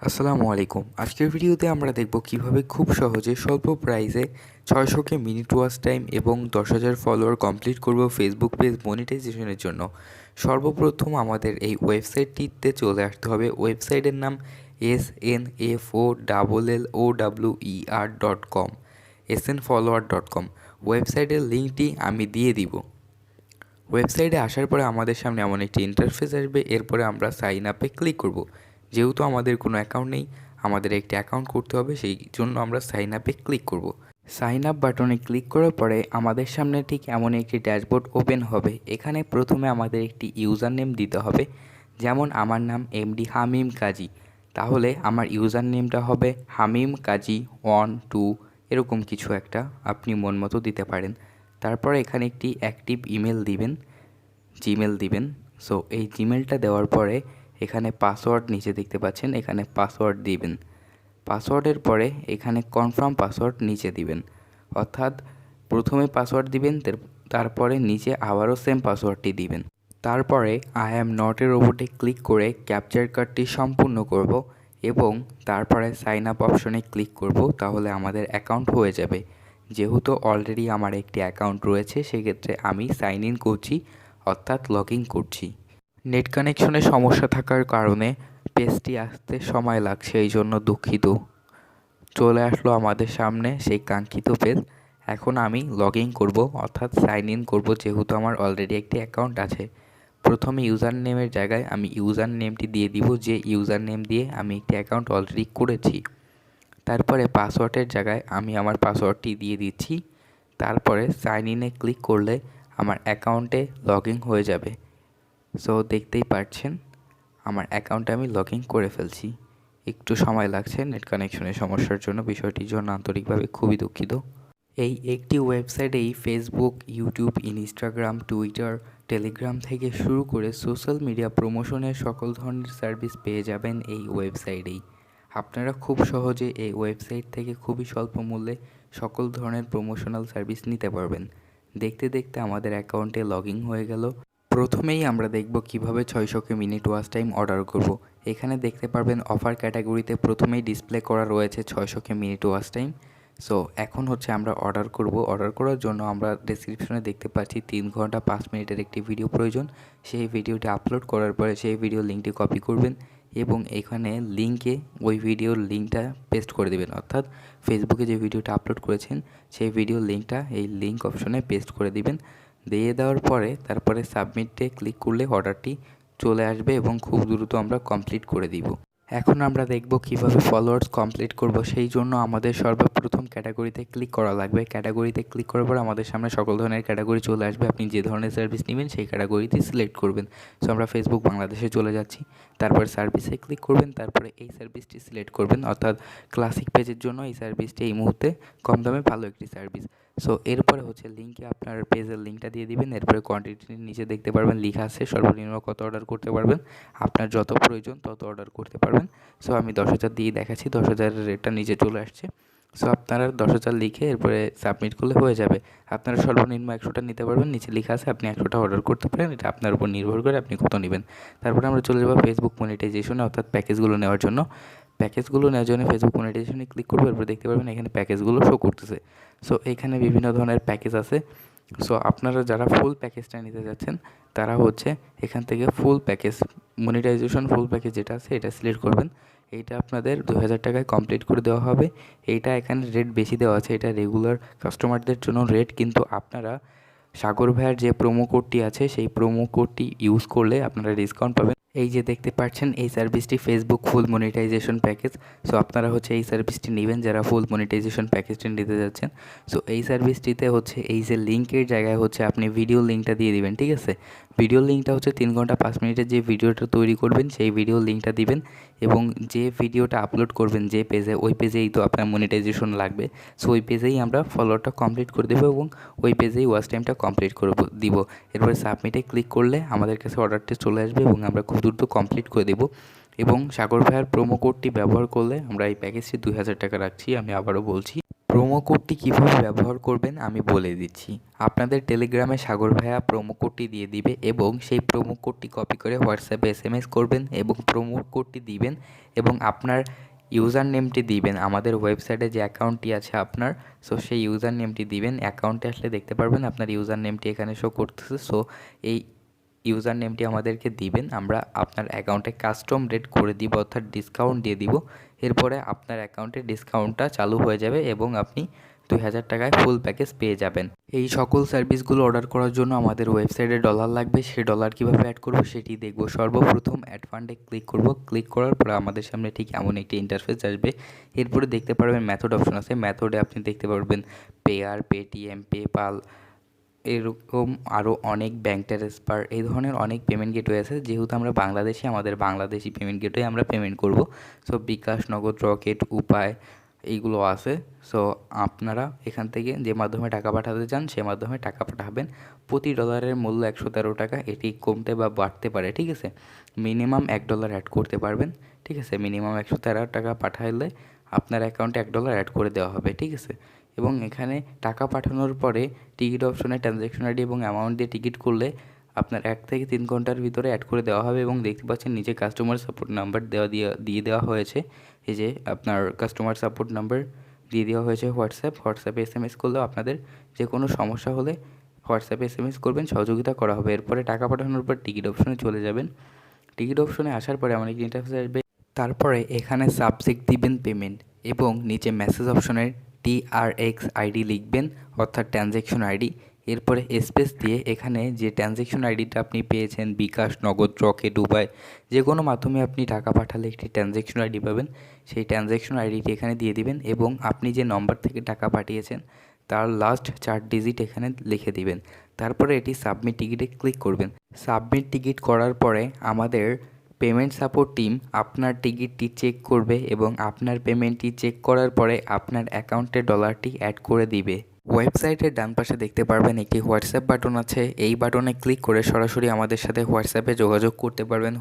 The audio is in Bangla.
আসসালামু আলাইকুম। আজকের ভিডিওতে আমরা দেখব কিভাবে খুব সহজে স্বল্প প্রাইসে 600 মিনিট ওয়াচ টাইম এবং 10,000 ফলোয়ার কমপ্লিট করব ফেসবুক পেজ মনিটাইজেশনের জন্য। সর্বপ্রথম আমাদের এই ওয়েবসাইটটিতে চলে আসতে হবে। ওয়েবসাইটের নাম snfollower.com snfollower.com। ওয়েবসাইটের লিঙ্কটি আমি দিয়ে দিব। ওয়েবসাইটে আসার পরে আমাদের সামনে এমন একটি ইন্টারফেস আসবে। এরপরে আমরা সাইন আপে ক্লিক করব। যেহেতু আমাদের কোনো অ্যাকাউন্ট নেই, আমাদের একটি অ্যাকাউন্ট করতে হবে, সেই জন্য আমরা সাইন আপে ক্লিক করব। সাইন আপ বাটনে ক্লিক করার পরে আমাদের সামনে ঠিক এমন একটি ড্যাশবোর্ড ওপেন হবে। এখানে প্রথমে আমাদের একটি ইউজার নেম দিতে হবে। যেমন আমার নাম এমডি হামিম কাজী, তাহলে আমার ইউজার নেমটা হবে হামিম কাজী 1 2 এরকম কিছু একটা আপনি মন মতো দিতে পারেন। তারপর এখানে একটি অ্যাক্টিভ ইমেল দিবেন, জিমেল দিবেন। সো এই জিমেলটা দেওয়ার পরে এখানে পাসওয়ার্ড নিচে দেখতে পাচ্ছেন, এখানে পাসওয়ার্ড দিবেন। পাসওয়ার্ডের পরে এখানে কনফার্ম পাসওয়ার্ড নিচে দিবেন, অর্থাৎ প্রথমে পাসওয়ার্ড দিবেন, তারপরে নিচে আবারও সেম পাসওয়ার্ডটি দিবেন। তারপরে আই অ্যাম নট এ রোবটে ক্লিক করে ক্যাপচার কার্ডটি সম্পূর্ণ করব এবং তারপরে সাইন আপ অপশনে ক্লিক করব। তাহলে আমাদের অ্যাকাউন্ট হয়ে যাবে। যেহেতু অলরেডি আমার একটি অ্যাকাউন্ট রয়েছে, সেক্ষেত্রে আমি সাইন ইন করছি, অর্থাৎ লগ ইন করছি। নেট কানেকশনের সমস্যা থাকার কারণে পেজটি আসতে সময় লাগছে, এই জন্য দুঃখিত। চলে আসলো আমাদের সামনে সেই কাঙ্ক্ষিত পেজ। এখন আমি লগ ইন করবো, অর্থাৎ সাইন ইন করবো, যেহেতু আমার অলরেডি একটি অ্যাকাউন্ট আছে। প্রথমে ইউজার নেমের জায়গায় আমি ইউজার নেমটি দিয়ে দিব, যে ইউজার নেম দিয়ে আমি একটি অ্যাকাউন্ট অলরেডি করেছি। তারপরে পাসওয়ার্ডের জায়গায় আমি আমার পাসওয়ার্ডটি দিয়ে দিচ্ছি। তারপরে সাইন ইনে ক্লিক করলে আমার অ্যাকাউন্টে লগ ইন হয়ে যাবে। সো দেখতেই পাচ্ছেন আমার অ্যাকাউন্টে আমি লগ ইন করে ফেলছি। একটু সময় লাগছে নেট কানেকশনের সমস্যার জন্য, বিষয়টির জন্য আন্তরিকভাবে খুবই দুঃখিত। এই একটি ওয়েবসাইটেই Facebook, YouTube, Instagram, Twitter, Telegram থেকে শুরু করে সোশ্যাল মিডিয়া প্রমোশনের সকল ধরনের সার্ভিস পেয়ে যাবেন এই ওয়েবসাইটেই। আপনারা খুব সহজে এই ওয়েবসাইট থেকে খুবই স্বল্প মূল্যে সকল ধরনের প্রমোশনাল সার্ভিস নিতে পারবেন। দেখতে দেখতে আমাদের অ্যাকাউন্টে লগ ইন হয়ে গেল। প্রথমেই আমরা দেখব কিভাবে 600 মিনিট ওয়াচ টাইম অর্ডার করব। এখানে দেখতে পারবেন অফার ক্যাটাগরিতে প্রথমেই ডিসপ্লে করা রয়েছে 600 মিনিট ওয়াচ টাইম। সো এখন হচ্ছে আমরা অর্ডার করব। অর্ডার করার জন্য আমরা ডেসক্রিপশনে দেখতে পাচ্ছি 3 ঘন্টা 5 মিনিটের একটি ভিডিও প্রয়োজন। সেই ভিডিওটি আপলোড করার পরে সেই ভিডিও লিঙ্কটি কপি করবেন এবং এখানে লিঙ্কে ওই ভিডিওর লিঙ্কটা পেস্ট করে দেবেন, অর্থাৎ ফেসবুকে যে ভিডিওটা আপলোড করেছেন সেই ভিডিওর লিঙ্কটা এই লিঙ্ক অপশনে পেস্ট করে দিবেন। দিয়ে দেওয়ার পরে তারপরে সাবমিটে ক্লিক করলে অর্ডারটি চলে আসবে এবং খুব দ্রুত আমরা কমপ্লিট করে দিব। এখন আমরা দেখব কিভাবে ফলোয়ার্স কমপ্লিট করব। সেই জন্য আমাদের সর্বপ্রথম ক্যাটাগরিতে ক্লিক করা লাগবে। ক্যাটাগরিতে ক্লিক করার পর আমাদের সামনে সকল ধরনের ক্যাটাগরি চলে আসবে। আপনি যে ধরনের সার্ভিস নেবেন সেই ক্যাটাগরিটি সিলেক্ট করবেন। সো আমরা ফেসবুক বাংলাদেশে চলে যাচ্ছি। তারপর সার্ভিসে ক্লিক করবেন, তারপরে এই সার্ভিসটি সিলেক্ট করবেন, অর্থাৎ ক্লাসিক পেজের জন্য এই সার্ভিসটি এই মুহূর্তে কম দামে ভালো একটি সার্ভিস। সো এরপরে হচ্ছে লিঙ্কে আপনার পেজের লিঙ্কটা দিয়ে দিবেন। এরপরে কোয়ান্টিটির নিচে দেখতে পারবেন লেখা আছে সর্বনিম্ন কত অর্ডার করতে পারবেন। আপনার যত প্রয়োজন তত অর্ডার করতে পারবেন। সো আমি 10,000 দিয়ে দেখাচ্ছি, 10,000-এর রেটটা নিচে চলে আসছে। সো আপনারা 10,000 লিখে এরপরে সাবমিট করলে হয়ে যাবে। আপনারা সর্বনিম্ন 100টা নিতে পারবেন, নিচে লেখা আছে আপনি 100টা অর্ডার করতে পারেন। এটা আপনার উপর নির্ভর করে আপনি কত নেবেন। তারপরে আমরা চলে যাবো ফেসবুক মনিটাইজেশনে, অর্থাৎ প্যাকেজগুলো নেওয়ার জন্য। প্যাকেজগুলো নেওয়ার জন্য ফেসবুক মনিটাইজেশনে ক্লিক করবো। এরপর দেখতে পারবেন এখানে প্যাকেজগুলো শো করতেছে। সো এখানে বিভিন্ন ধরনের প্যাকেজ আছে। সো আপনারা যারা ফুল প্যাকেজটা নিতে যাচ্ছেন তারা হচ্ছে এখান থেকে full package monetization full package যেটা আছে এটা সিলেক্ট করবেন। এইটা আপনাদের 2,000 টাকায় কমপ্লিট করে দেওয়া হবে। এইটা এখানে রেট বেশি দেওয়া আছে, এটা রেগুলার কাস্টমারদের জন্য রেট, কিন্তু আপনারা সাগর ভাইয়ের যে প্রোমো কোডটি আছে সেই প্রোমো কোডটি ইউজ করলে আপনারা ডিসকাউন্ট পাবেন। এই যে দেখতে পাচ্ছেন এই সার্ভিসটি ফেসবুক ফুল মনিটাইজেশন প্যাকেজ। সো আপনারা হচ্ছে এই সার্ভিসটি নেবেন যারা ফুল মনিটাইজেশন প্যাকেজটি নিতে যাচ্ছেন। সো এই সার্ভিসটিতে হচ্ছে এই যে লিঙ্কের জায়গায় হচ্ছে আপনি ভিডিও লিঙ্কটা দিয়ে দিবেন, ঠিক আছে। ভিডিও লিঙ্কটা হচ্ছে 3 ঘন্টা 5 মিনিটের যে ভিডিওটা তৈরি করবেন সেই ভিডিও লিঙ্কটা দিবেন এবং যে ভিডিওটা আপলোড করবেন যে পেজে, ওই পেজেই তো আপনার মনিটাইজেশন লাগবে। সো ওই পেজেই আমরা ফলোয়ারটা কমপ্লিট করে দেবো এবং ওই পেজেই ওয়াচ টাইমটা কমপ্লিট করে দিব। এরপরে সাবমিটে ক্লিক করলে আমাদের কাছে অর্ডারটি চলে আসবে এবং আমরা খুব দ্রুত কমপ্লিট করে দেব। এবং সাগর ভাইয়ের প্রোমো কোডটি ব্যবহার করলে আমরা এই প্যাকেজটি 2,000 টাকা রাখছি। আমি আবারও বলছি, প্রোমো কোডটি কীভাবে ব্যবহার করবেন আমি বলে দিচ্ছি। আপনাদের টেলিগ্রামে সাগর ভাইয়া প্রোমো কোডটি দিয়ে দিবে এবং সেই প্রোমো কোডটি কপি করে হোয়াটসঅ্যাপে এসএমএস করবেন এবং প্রোমো কোডটি দিবেন এবং আপনার ইউজার নেমটি দিবেন। আমাদের ওয়েবসাইটে যে অ্যাকাউন্টটি আছে আপনার, সো সেই ইউজার নেমটি দিবেন। অ্যাকাউন্টে আসলে দেখতে পারবেন আপনার ইউজার নেমটি এখানে শো করতেছে। সো এই ইউজার নেমটি আমাদেরকে দিবেন, আমরা আপনার অ্যাকাউন্টে কাস্টম রেট করে দিব, অর্থাৎ ডিসকাউন্ট দিয়ে দিব। এরপরে আপনার অ্যাকাউন্টে ডিসকাউন্টটা চালু হয়ে যাবে এবং আপনি 2000 টাকায় ফুল প্যাকেজ পেয়ে যাবেন। এই সকল সার্ভিসগুলো অর্ডার করার জন্য আমাদের ওয়েবসাইটে ডলার লাগবে। সেই ডলার কীভাবে অ্যাড করব সেটি দেখব। সর্বপ্রথম অ্যাড ফান্ডে ক্লিক করব। ক্লিক করার পরে আমাদের সামনে ঠিক এমন একটি ইন্টারফেস আসবে। এরপরে দেখতে পারবেন মেথড অপশন আছে। মেথডে আপনি দেখতে পারবেন পেয়ার, পেটিএম, পেপাল, এরকম আরও অনেক ব্যাঙ্ক ট্রান্সফার, এই ধরনের অনেক পেমেন্ট গেটওয়ে আছে। যেহেতু আমরা বাংলাদেশি, আমাদের বাংলাদেশি পেমেন্ট গেটওয়ে আমরা পেমেন্ট করব। সো বিকাশ, নগদ, রকেট, উপায় এইগুলো আছে। সো আপনারা এখান থেকে যে মাধ্যমে টাকা পাঠাতে চান সে মাধ্যমে টাকা পাঠাবেন। প্রতি ডলারের মূল্য 113 টাকা। এটি কমতে বা বাড়তে পারে, ঠিক আছে। মিনিমাম $1 অ্যাড করতে পারবেন, ঠিক আছে। মিনিমাম 113 টাকা পাঠাইলে আপনার অ্যাকাউন্টে $1 অ্যাড করে দেওয়া হবে, ঠিক আছে। এবং এখানে টাকা পাঠানোর পরে টিকিট অপশনে ট্রানজ্যাকশন আইডি এবং অ্যামাউন্ট দিয়ে টিকিট করলে আপনার 1 থেকে 3 ঘন্টার ভিতরে অ্যাড করে দেওয়া হবে। এবং দেখতে পাচ্ছেন নিচে কাস্টমার সাপোর্ট নাম্বার দিয়ে দেওয়া হয়েছে। এই যে আপনার কাস্টমার সাপোর্ট নাম্বার দিয়ে দেওয়া হয়েছে হোয়াটসঅ্যাপে এসএমএস করলেও আপনাদের যে কোনো সমস্যা হলে হোয়াটসঅ্যাপে এসএমএস করবেন, সহযোগিতা করা হবে। এরপরে টাকা পাঠানোর পর টিকিট অপশনে চলে যাবেন। টিকিট অপশনে আসার পরে এমন একটি ইন্টারফেস আসবে। তারপরে এখানে সাবজেক্ট দিবেন পেমেন্ট এবং নিচে মেসেজ অপশনের TRX আইডি লিখবেন, অর্থাৎ ট্রানজ্যাকশন আইডি। এরপরে স্পেস দিয়ে এখানে যে ট্রানজ্যাকশন আইডিটা আপনি পেয়েছেন, বিকাশ, নগদ, রকেট, উপায়, যে কোনো মাধ্যমে আপনি টাকা পাঠালে একটি ট্রানজ্যাকশন আইডি পাবেন। সেই ট্রানজ্যাকশন আইডিটি এখানে দিয়ে দিবেন এবং আপনি যে নম্বর থেকে টাকা পাঠিয়েছেন তার লাস্ট 4 ডিজিট এখানে লিখে দিবেন। তারপরে এটি সাবমিট টিকিটে ক্লিক করবেন। সাবমিট টিকিট করার পরে আমাদের পেমেন্ট সাপোর্ট টিম আপনার টিকিটটি চেক করবে এবং আপনার পেমেন্টটি চেক করার পরে আপনার অ্যাকাউন্টে ডলারটি অ্যাড করে দিবে। ওয়েবসাইটের ডান পাশে দেখতে পারবেন একটি হোয়াটসঅ্যাপ বাটন আছে। এই বাটনে ক্লিক করে সরাসরি আমাদের সাথে হোয়াটসঅ্যাপে যোগাযোগ করতে পারবেন।